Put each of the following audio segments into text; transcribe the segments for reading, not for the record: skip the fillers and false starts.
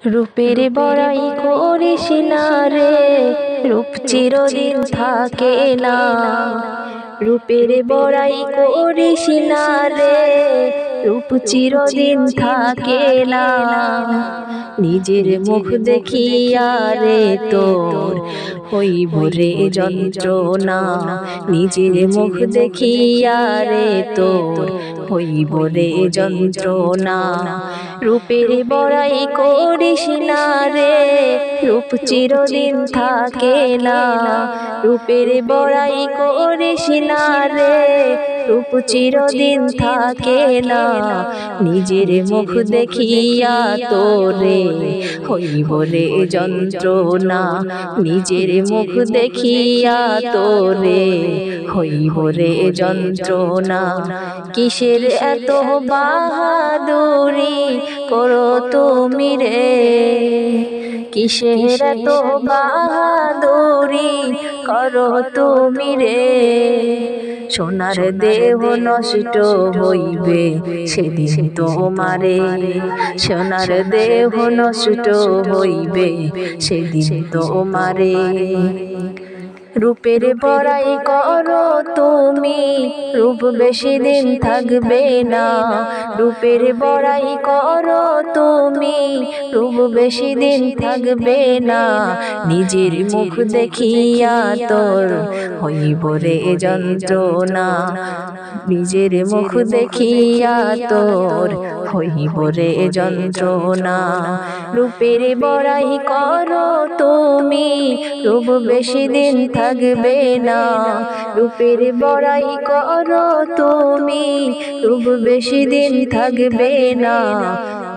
রূপের বড়াই করিস না রে, রূপ চিরদিন থাকে না। রূপের বড়াই করিস না রে, রূপ চিরদিন থাকে না। নিজের মুখ দেখিয়া রে তোর হইব রে যন্ত্রণা। নিজের মুখ দেখিয়া রে তোর হইব রে যন্ত্রণা। রূপের বড়াই করিস না রে, রূপ চিরদিন থাকে না। রূপের বড়াই করিস না রে, রূপ চিরদিন থাকে না। নিজের মুখ দেখিয়া তোরে হইব রে যন্ত্রণা। নিজের মুখ দেখিয়া তোরে হইব রে যন্ত্রণা। কিসের এত বাহাদুরি করো তুমি রে, কিসের এত বাহাদুরি করো তুমি রে। সোনার দেহ নষ্ট হইবে সেদিন তোমারে, সোনার দেহ নষ্ট হইবে সেদিন তোমারে। রূপের বড়াই করো তুমি, রূপ বেশি দিন থাকবে না। রূপের বড়াই করো তুমি, রূপ বেশি দিন থাকবে না। নিজের মুখ দেখিয়া তোর হইব রে যন্ত্রণা। নিজের মুখ দেখিয়া তোর হইব রে যন্ত্রণা। রূপের বড়াই করো তুমি, রূপ বেশি দিন থাকবে না। রূপের বড়াই করো তুমি, রূপ বেশি দিন থাকবে না।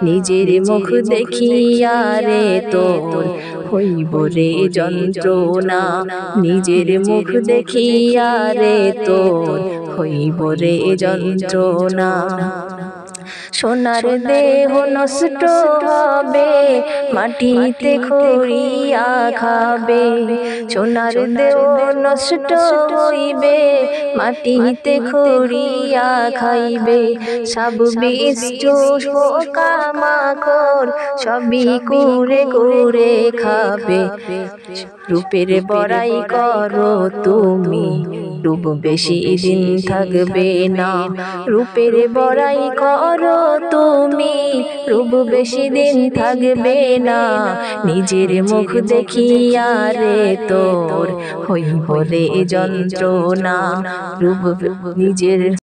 নিজের মুখ দেখিয়া রে তোর হইব রে যন্ত্রণা। নিজের মুখ দেখিয়া রে তোর হইব রে যন্ত্রণা। সোনার দেহ নষ্ট হবে, মাটিতে খুঁড়িয়া খাবে। সোনার দেহ নষ্ট হইবে, মাটিতে খুঁড়িয়া খাইবে। সব বিষ্ঠু পোকামাকড় সবই কুরে কুরে খাবে। রূপের বড়াই করো তুমি, রূপ বেশি দিন থাকবে না। রূপের বড়াই করো তুমি, রূপ বেশি দিন থাকবে না। নিজের মুখ দেখিয়া রে তোর হইব রে যন্ত্রণা। রূপ নিজের